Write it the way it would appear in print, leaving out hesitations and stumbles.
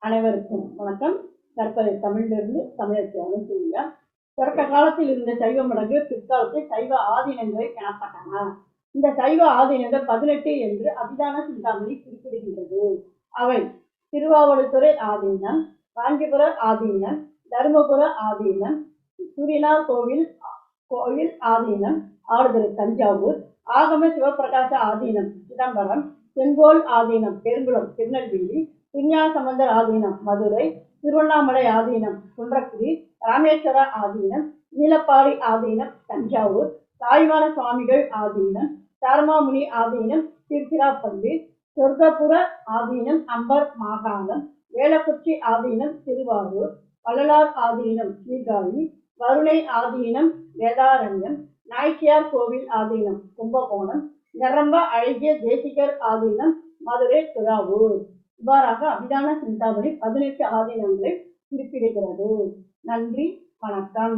அனைவருக்கும் வணக்கம். கற்பதை தமிழிலிருந்து தமிழருக்கு அனுப்பியுள்ளார். தொடக்க காலத்தில் இருந்த சைவ மடங்கு பிற்காலத்தில் சைவ ஆதீனங்களை எனப்பட்டன. இந்த சைவ ஆதீனங்கள் 18 என்று அபிதான சிந்தாமணி குறிப்பிடுகின்றது. அவை திருவாவடுதுறை ஆதீனம், காஞ்சிபுர ஆதீனம், தருமபுர ஆதீனம், சூரியனார் கோவில் ஆதீனம், ஆடுதுறை தஞ்சாவூர், ஆகம சிவபிரகாச ஆதீனம் சிதம்பரம், செங்கோல் ஆதீனம் பெருங்குளம் திருநெல்வேலி, திருஞான சம்பந்தர் ஆதீனம் மதுரை, திருவண்ணாமலை ஆதீனம் குன்றக்குடி, ராமேஸ்வர ஆதீனம், நீலப்பாடி ஆதீனம் தஞ்சாவூர், தாய்மான சுவாமிகள் ஆதீனம், தாரமாமுனி ஆதீனம் திருச்சிராப்பள்ளி, சொர்க்கபுர ஆதீனம் அம்பர் மாகாணம், வேலக்குச்சி ஆதீனம் திருவாரூர், வள்ளலார் ஆதீனம் சீர்காழி, வருணை ஆதீனம் வேதாரண்யம், நாய்க்கியார் கோவில் ஆதீனம் கும்பகோணம், நிரம்ப அழகிய தேசிகர் ஆதீனம் மதுரை துறாவூர். இவ்வாறாக அபிதான சிந்தாமணி 18 ஆதீனங்களை குறிப்பிடுகிறது. நன்றி, வணக்கம்.